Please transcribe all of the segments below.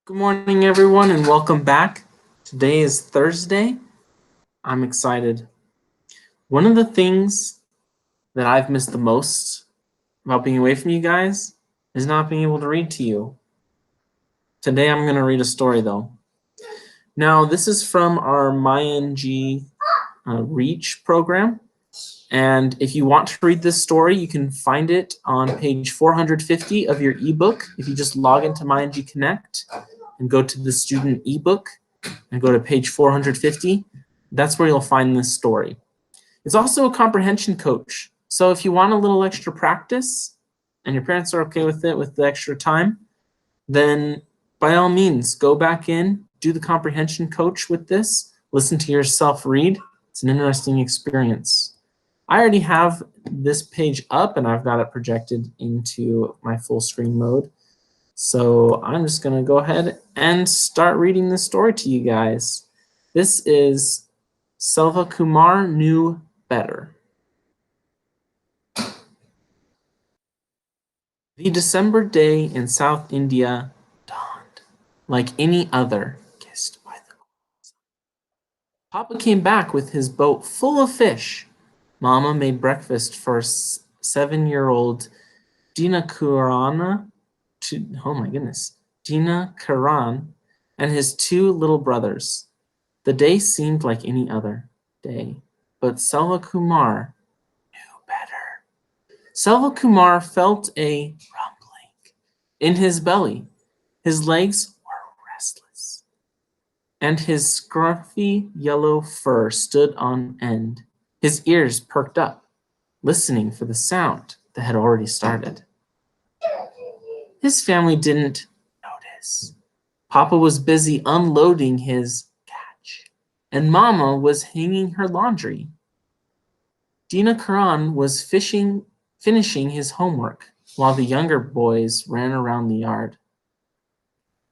Good morning, everyone, and welcome back. Today is Thursday. I'm excited. One of the things that I've missed the most about being away from you guys is not being able to read to you. Today I'm going to read a story, though. Now, this is from our MyNG Reach program. And if you want to read this story, you can find it on page 450 of your ebook. If you just log into MyNG Connect and go to the student ebook and go to page 450, that's where you'll find this story. It's also a comprehension coach. So if you want a little extra practice and your parents are okay with it, with the extra time, then by all means, go back in, do the comprehension coach with this, listen to yourself read. It's an interesting experience. I already have this page up and I've got it projected into my full screen mode. So I'm just going to go ahead and start reading this story to you guys. This is Selva Kumar Knew Better. The December day in South India dawned like any other, kissed by the sun. Papa came back with his boat full of fish. Mama made breakfast for 7-year-old Dina Karan, Dina Karan and his 2 little brothers. The day seemed like any other day, but Selva Kumar knew better. Selva Kumar felt a rumbling in his belly. His legs were restless, and his scruffy yellow fur stood on end. His ears perked up, listening for the sound that had already started. His family didn't notice. Papa was busy unloading his catch, and Mama was hanging her laundry. Dina Karan was finishing his homework while the younger boys ran around the yard.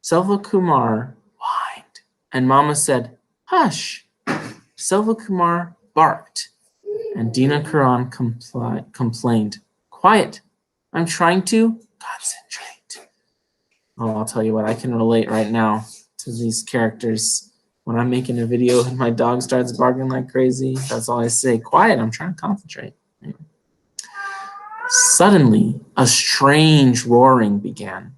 Selva Kumar whined, and Mama said, "Hush." Selva Kumar barked, and Dina Karan complained, "Quiet, I'm trying to concentrate." Oh, I'll tell you what, I can relate right now to these characters. When I'm making a video and my dog starts barking like crazy, that's all I say, "Quiet, I'm trying to concentrate." Anyway. Suddenly, a strange roaring began.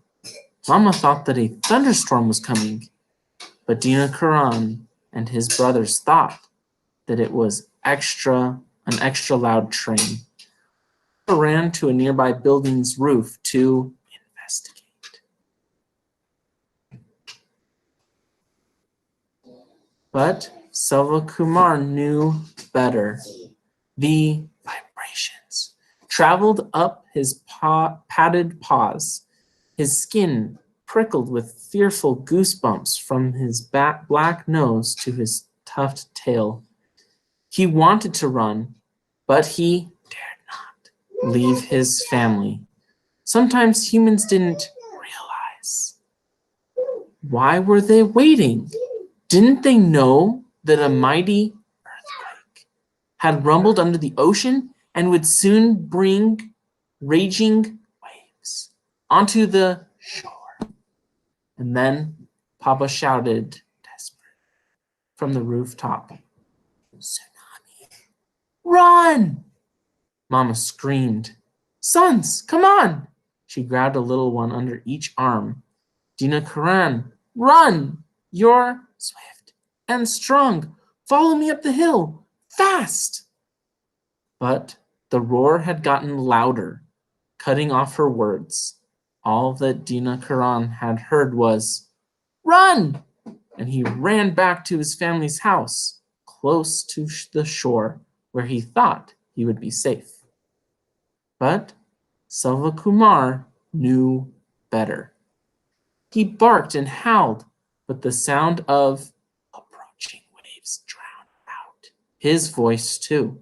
Mama thought that a thunderstorm was coming, but Dina Karan and his brothers thought that it was an extra loud train. They ran to a nearby building's roof to investigate. But Selva Kumar knew better. The vibrations traveled up his padded paws. His skin prickled with fearful goosebumps from his black nose to his tufted tail. He wanted to run, but he dared not leave his family. Sometimes humans didn't realize. Why were they waiting? Didn't they know that a mighty earthquake had rumbled under the ocean and would soon bring raging waves onto the shore? And then Papa shouted desperately from the rooftop, "Tsunami! Run!" Mama screamed, "Sons, come on!" She grabbed a little one under each arm. Dina Karan, "Run! You're swift and strong. Follow me up the hill, fast!" But the roar had gotten louder, cutting off her words. All that Dina Karan had heard was, "Run!" And he ran back to his family's house, close to the shore, where he thought he would be safe. But Selva Kumar knew better. He barked and howled, but the sound of approaching waves drowned out his voice too.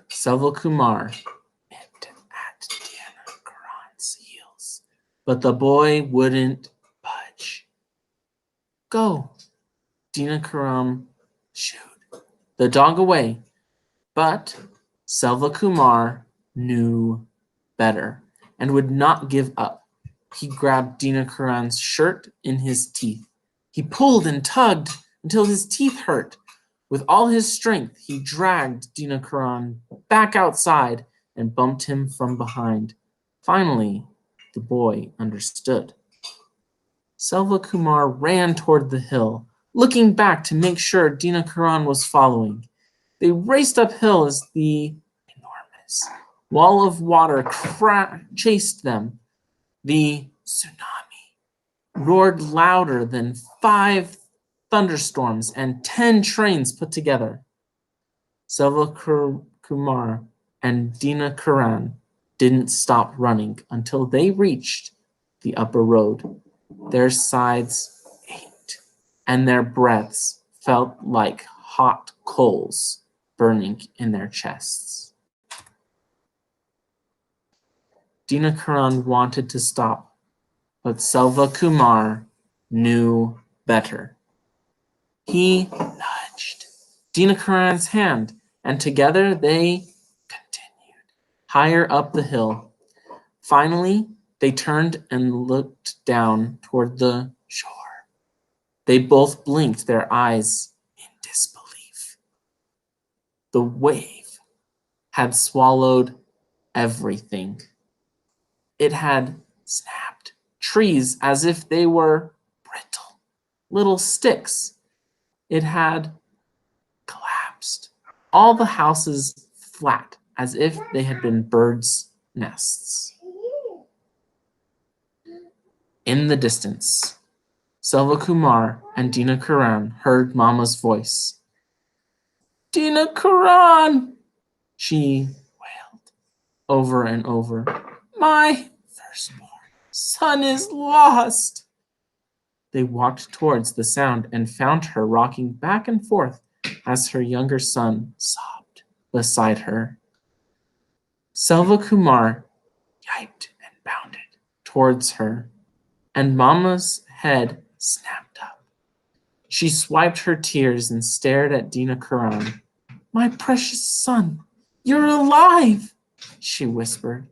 Selva Kumar nipped at Dina Karan's heels, but the boy wouldn't budge. "Go," Dina Karan shooed the dog away, but Selva Kumar knew better. and would not give up. He grabbed Dina Karan's shirt in his teeth. He pulled and tugged until his teeth hurt. With all his strength, he dragged Dina Karan back outside and bumped him from behind. Finally, the boy understood. Selva Kumar ran toward the hill, looking back to make sure Dina Karan was following. They raced uphill as the enormous wall of water chased them. The tsunami roared louder than 5 thunderstorms and 10 trains put together. Selva Kumar and Dina Karan didn't stop running until they reached the upper road. Their sides ached, and their breaths felt like hot coals burning in their chests. Dina Karan wanted to stop, but Selva Kumar knew better. He nudged Dina Karan's hand, and together they continued higher up the hill. Finally, they turned and looked down toward the shore. They both blinked their eyes in disbelief. The wave had swallowed everything. It had snapped trees as if they were brittle little sticks. It had collapsed all the houses flat as if they had been birds' nests. In the distance, Selva Kumar and Dina Karan heard Mama's voice. "Dina Karan!" she wailed over and over. "My firstborn son is lost." They walked towards the sound and found her rocking back and forth as her younger son sobbed beside her. Selva Kumar yiped and bounded towards her, and Mama's head snapped up. She swiped her tears and stared at Dina Karan. "My precious son, you're alive," she whispered.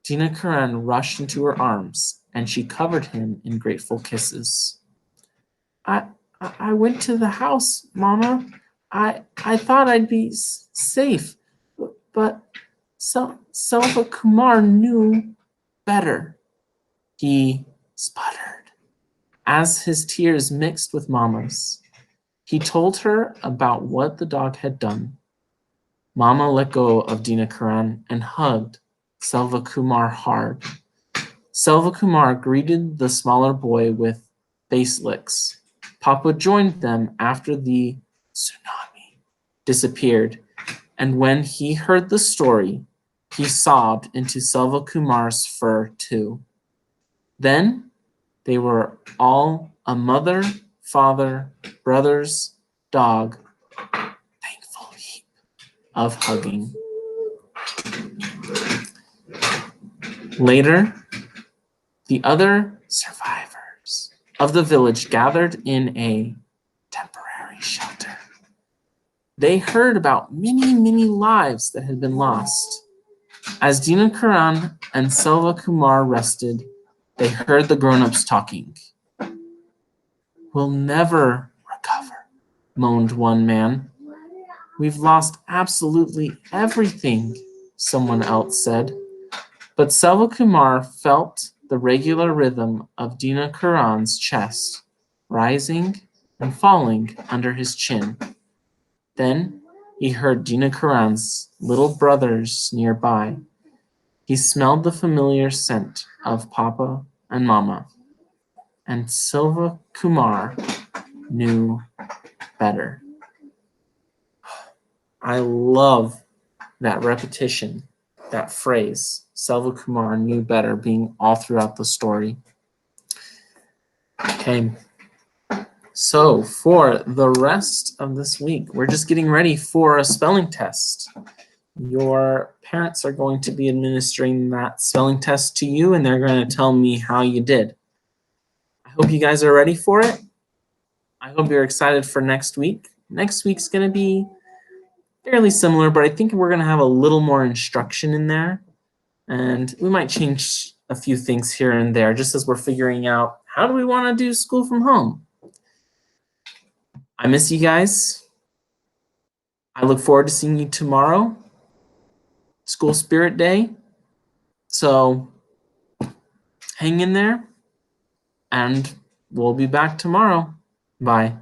Dina Karan rushed into her arms, and she covered him in grateful kisses. I went to the house, Mama. I thought I'd be safe, but Selva Kumar knew better," he sputtered, as his tears mixed with Mama's. He told her about what the dog had done. Mama let go of Dina Karan and hugged Selva Kumar hard. Selva Kumar greeted the smaller boy with face licks. Papa joined them after the tsunami disappeared, and when he heard the story, he sobbed into Selva Kumar's fur too. Then they were all a mother, father, brothers, dog, thankful heap of hugging. Later, the other survivors of the village gathered in a temporary shelter. They heard about many lives that had been lost. As Dina Karan and Selva Kumar rested, they heard the grown-ups talking. "We'll never recover," moaned one man. "We've lost absolutely everything," someone else said. But Selva Kumar felt the regular rhythm of Dina Karan's chest, rising and falling under his chin. Then he heard Dina Karan's little brothers nearby. He smelled the familiar scent of Papa and Mama, and Selva Kumar knew better. I love that repetition, that phrase, Selva Kumar knew better, being all throughout the story. Okay, so for the rest of this week, we're just getting ready for a spelling test. Your parents are going to be administering that spelling test to you, and they're going to tell me how you did. I hope you guys are ready for it. I hope you're excited for next week. Next week's going to be fairly similar, but I think we're going to have a little more instruction in there. And we might change a few things here and there just as we're figuring out how do we want to do school from home. I miss you guys. I look forward to seeing you tomorrow, School Spirit Day. So hang in there, and we'll be back tomorrow. Bye.